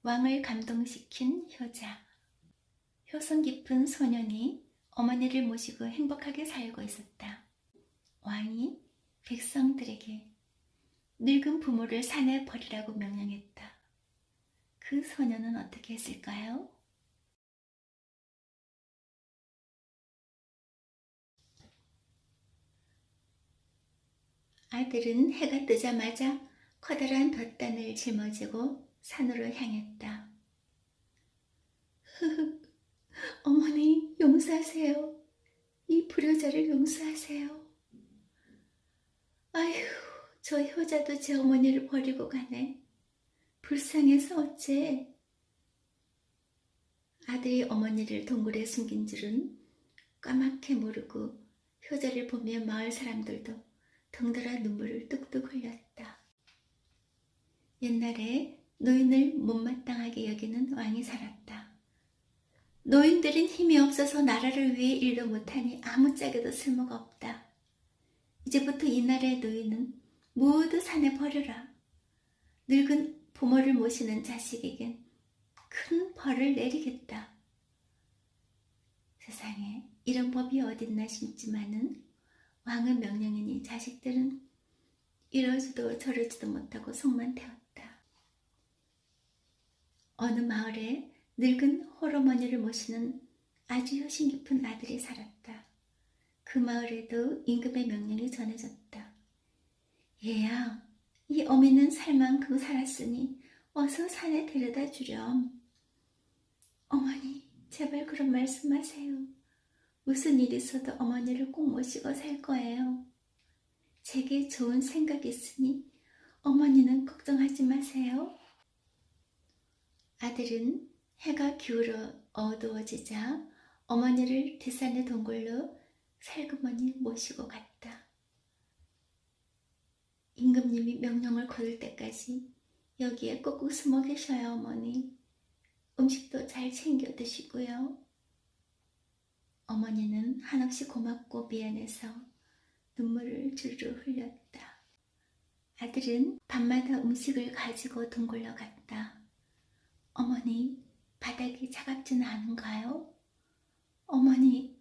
왕을 감동시킨 효자. 효성 깊은 소년이 어머니를 모시고 행복하게 살고 있었다. 왕이 백성들에게 늙은 부모를 산에 버리라고 명령했다. 그 소년은 어떻게 했을까요? 아들은 해가 뜨자마자 커다란 돛단을 짊어지고 산으로 향했다. 어머니, 용서하세요. 이 불효자를 용서하세요. 아휴, 저 효자도 제 어머니를 버리고 가네. 불쌍해서 어째. 아들이 어머니를 동굴에 숨긴 줄은 까맣게 모르고 효자를 보며 마을 사람들도 덩달아 눈물을 뚝뚝 흘렸다. 옛날에 노인을 못마땅하게 여기는 왕이 살았다. 노인들은 힘이 없어서 나라를 위해 일도 못하니 아무짝에도 쓸모가 없다. 이제부터 이 나라의 노인은 모두 산에 버려라. 늙은 부모를 모시는 자식에겐 큰 벌을 내리겠다. 세상에 이런 법이 어딨나 싶지만은 왕의 명령이니 자식들은 이러지도 저러지도 못하고 속만 태웠다. 어느 마을에 늙은 홀어머니를 모시는 아주 효심 깊은 아들이 살았다. 그 마을에도 임금의 명령이 전해졌다. 얘야, 이 어미는 살 만큼 살았으니 어서 산에 데려다 주렴. 어머니, 제발 그런 말씀하세요. 무슨 일 있어도 어머니를 꼭 모시고 살 거예요. 제게 좋은 생각이 있으니 어머니는 걱정하지 마세요. 아들은 해가 기울어 어두워지자 어머니를 뒷산의 동굴로 살그머니 모시고 갔다. 임금님이 명령을 거둘 때까지 여기에 꼭꼭 숨어 계셔요, 어머니. 음식도 잘 챙겨 드시고요. 어머니는 한없이 고맙고 미안해서 눈물을 주르르 흘렸다. 아들은 밤마다 음식을 가지고 동굴로 갔다. 어머니, 바닥이 차갑지는 않은가요? 어머니,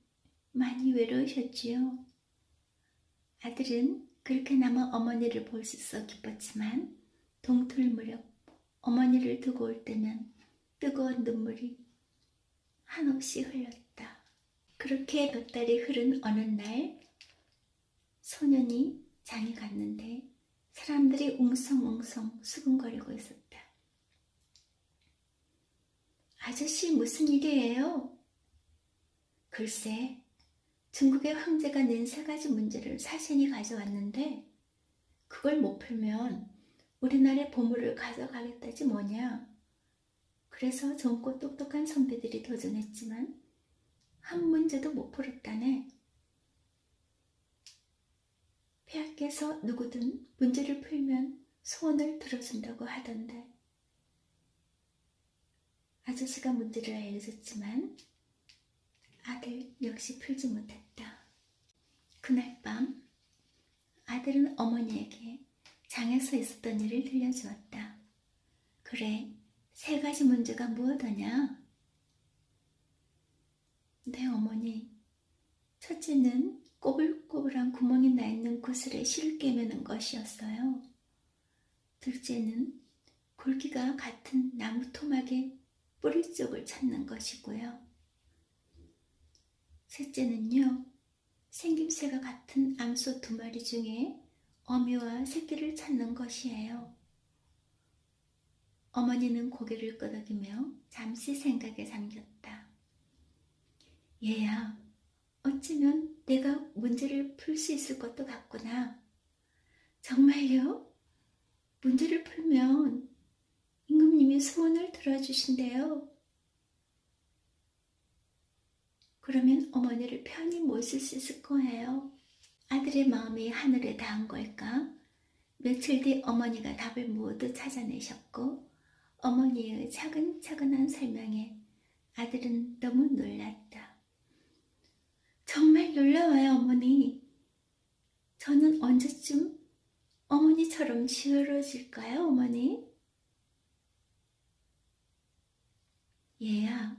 많이 외로우셨지요? 아들은 그렇게나마 어머니를 볼 수 있어 기뻤지만 동틀 무렵 어머니를 두고 올 때면 뜨거운 눈물이 한없이 흘렀다. 그렇게 몇 달이 흐른 어느 날 소년이 장에 갔는데 사람들이 웅성웅성 수군거리고 있었다. 아저씨, 무슨 일이에요? 글쎄, 중국의 황제가 낸 3가지 문제를 사신이 가져왔는데 그걸 못 풀면 우리나라의 보물을 가져가겠다지 뭐냐. 그래서 젊고 똑똑한 선비들이 도전했지만 한 문제도 못 풀었다네. 폐하께서 누구든 문제를 풀면 소원을 들어준다고 하던데. 아저씨가 문제를 알려줬지만 아들 역시 풀지 못했다. 그날 밤 아들은 어머니에게 장에서 있었던 일을 들려주었다. 그래, 3가지 문제가 무엇하냐? 네, 어머니. 첫째는 꼬불꼬불한 구멍이 나 있는 구슬에 실을 꿰매는 것이었어요. 둘째는 굵기가 같은 나무 토막의 뿌리 쪽을 찾는 것이고요. 셋째는요, 생김새가 같은 암소 2마리 중에 어미와 새끼를 찾는 것이에요. 어머니는 고개를 끄덕이며 잠시 생각에 잠겼다. 얘야, 어쩌면 내가 문제를 풀 수 있을 것도 같구나. 정말요? 문제를 풀면 임금님이 소원을 들어주신대요. 그러면 어머니를 편히 모실 수 있을 거예요. 아들의 마음이 하늘에 닿은 걸까? 며칠 뒤 어머니가 답을 모두 찾아내셨고 어머니의 차근차근한 설명에 아들은 너무 놀랐다. 정말 놀라워요, 어머니. 저는 언제쯤 어머니처럼 시원해질까요, 어머니? 얘야,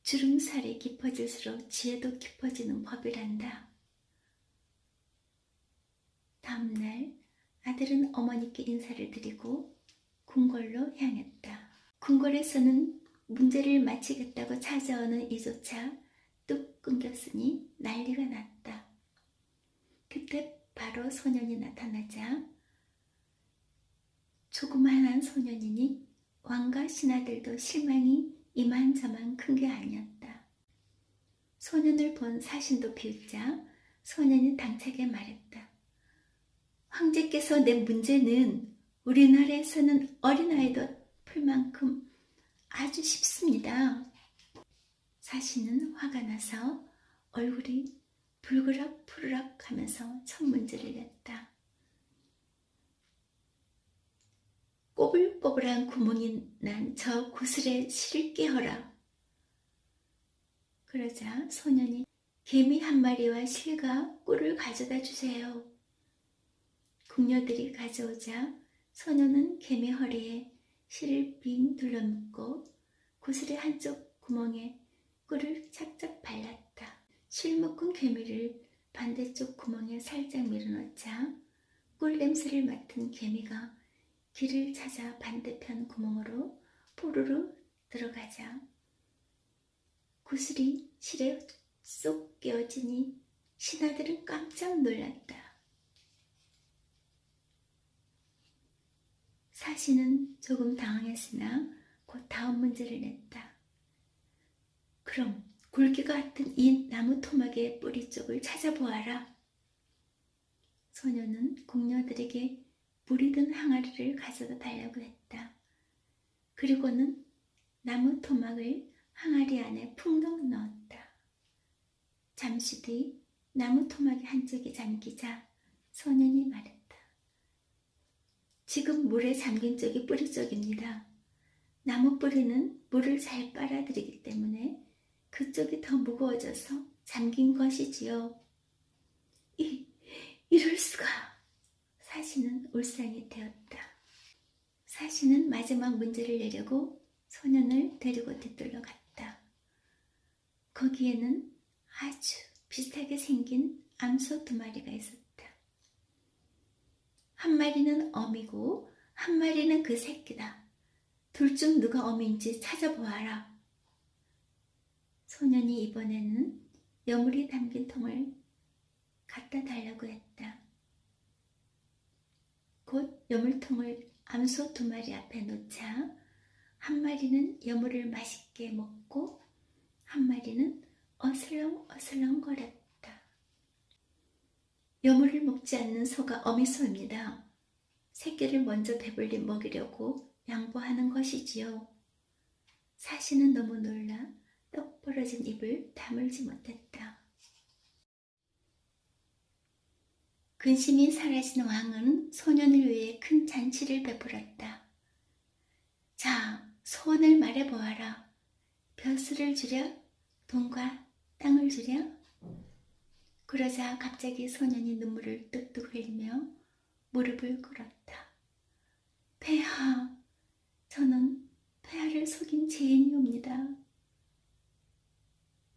주름살이 깊어질수록 지혜도 깊어지는 법이란다. 다음날 아들은 어머니께 인사를 드리고 궁궐로 향했다. 궁궐에서는 문제를 마치겠다고 찾아오는 이조차 뚝 끊겼으니 난리가 났다. 그때 바로 소년이 나타나자 조그만한 소년이니 왕과 신하들도 실망이 이만저만 큰 게 아니었다. 소년을 본 사신도 비웃자 소년이 당차게 말했다. 황제께서 낸 문제는 우리나라에서는 어린아이도 풀 만큼 아주 쉽습니다. 사신은 화가 나서 얼굴이 불그락 푸르락 하면서 첫 문제를 냈다. 꼬불꼬불한 구멍이 난 저 구슬에 실을 끼워라. 그러자 소년이 개미 한 마리와 실과 꿀을 가져다 주세요. 궁녀들이 가져오자 소년은 개미 허리에 실을 빙 둘러묶고 구슬의 한쪽 구멍에 꿀을 착착 발랐다. 실 묶은 개미를 반대쪽 구멍에 살짝 밀어넣자 꿀 냄새를 맡은 개미가 길을 찾아 반대편 구멍으로 포르르 들어가자 구슬이 실에 쏙 끼어지니 신하들은 깜짝 놀랐다. 사신은 조금 당황했으나 곧 다음 문제를 냈다. 그럼 굵기가 같은 이 나무 토막의 뿌리 쪽을 찾아보아라. 소녀는 궁녀들에게 물이 든 항아리를 가져다 달라고 했다. 그리고는 나무 토막을 항아리 안에 풍덩 넣었다. 잠시 뒤 나무 토막의 한쪽이 잠기자 소년이 말했다. 지금 물에 잠긴 쪽이 뿌리 쪽입니다. 나무 뿌리는 물을 잘 빨아들이기 때문에 그쪽이 더 무거워져서 잠긴 것이지요. 이럴 수가. 사신은 울상이 되었다. 사신은 마지막 문제를 내려고 소년을 데리고 뒤뜰러 갔다. 거기에는 아주 비슷하게 생긴 암소 2마리가 있었다. 한 마리는 어미고 한 마리는 그 새끼다. 둘 중 누가 어미인지 찾아보아라. 소년이 이번에는 여물이 담긴 통을 갖다 달라고 했다. 곧 여물통을 암소 2마리 앞에 놓자 한 마리는 여물을 맛있게 먹고 한 마리는 어슬렁어슬렁 거렸다. 여물을 먹지 않는 소가 어미소입니다. 새끼를 먼저 배불리 먹이려고 양보하는 것이지요. 사신은 너무 놀라 떡 벌어진 입을 다물지 못했다. 근심이 사라진 왕은 소년을 위해 큰 잔치를 베풀었다. 자, 소원을 말해보아라. 벼슬을 주랴? 돈과 땅을 주랴? 그러자 갑자기 소년이 눈물을 뚝뚝 흘리며 무릎을 꿇었다. 폐하, 저는 폐하를 속인 죄인이옵니다.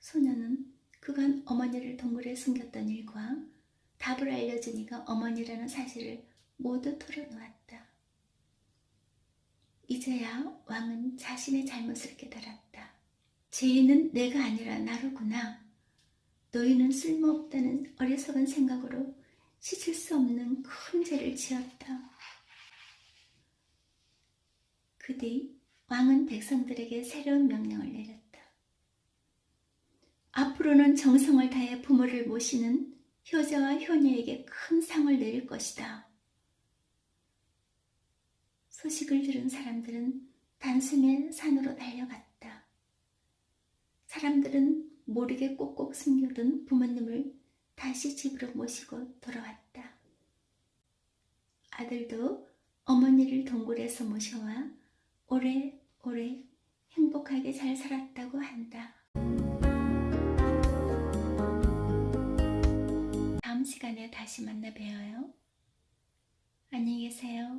소년은 그간 어머니를 동굴에 숨겼던 일과 답을 알려주니까 어머니라는 사실을 모두 털어놓았다. 이제야 왕은 자신의 잘못을 깨달았다. 죄인은 내가 아니라 나로구나. 너희는 쓸모없다는 어리석은 생각으로 씻을 수 없는 큰 죄를 지었다. 그 뒤 왕은 백성들에게 새로운 명령을 내렸다. 앞으로는 정성을 다해 부모를 모시는 효자와 효녀에게 큰 상을 내릴 것이다. 소식을 들은 사람들은 단숨에 산으로 달려갔다. 사람들은 모르게 꼭꼭 숨겨둔 부모님을 다시 집으로 모시고 돌아왔다. 아들도 어머니를 동굴에서 모셔와 오래오래 행복하게 잘 살았다고 한다. 다음 시간에 다시 만나 뵈어요. 안녕히 계세요.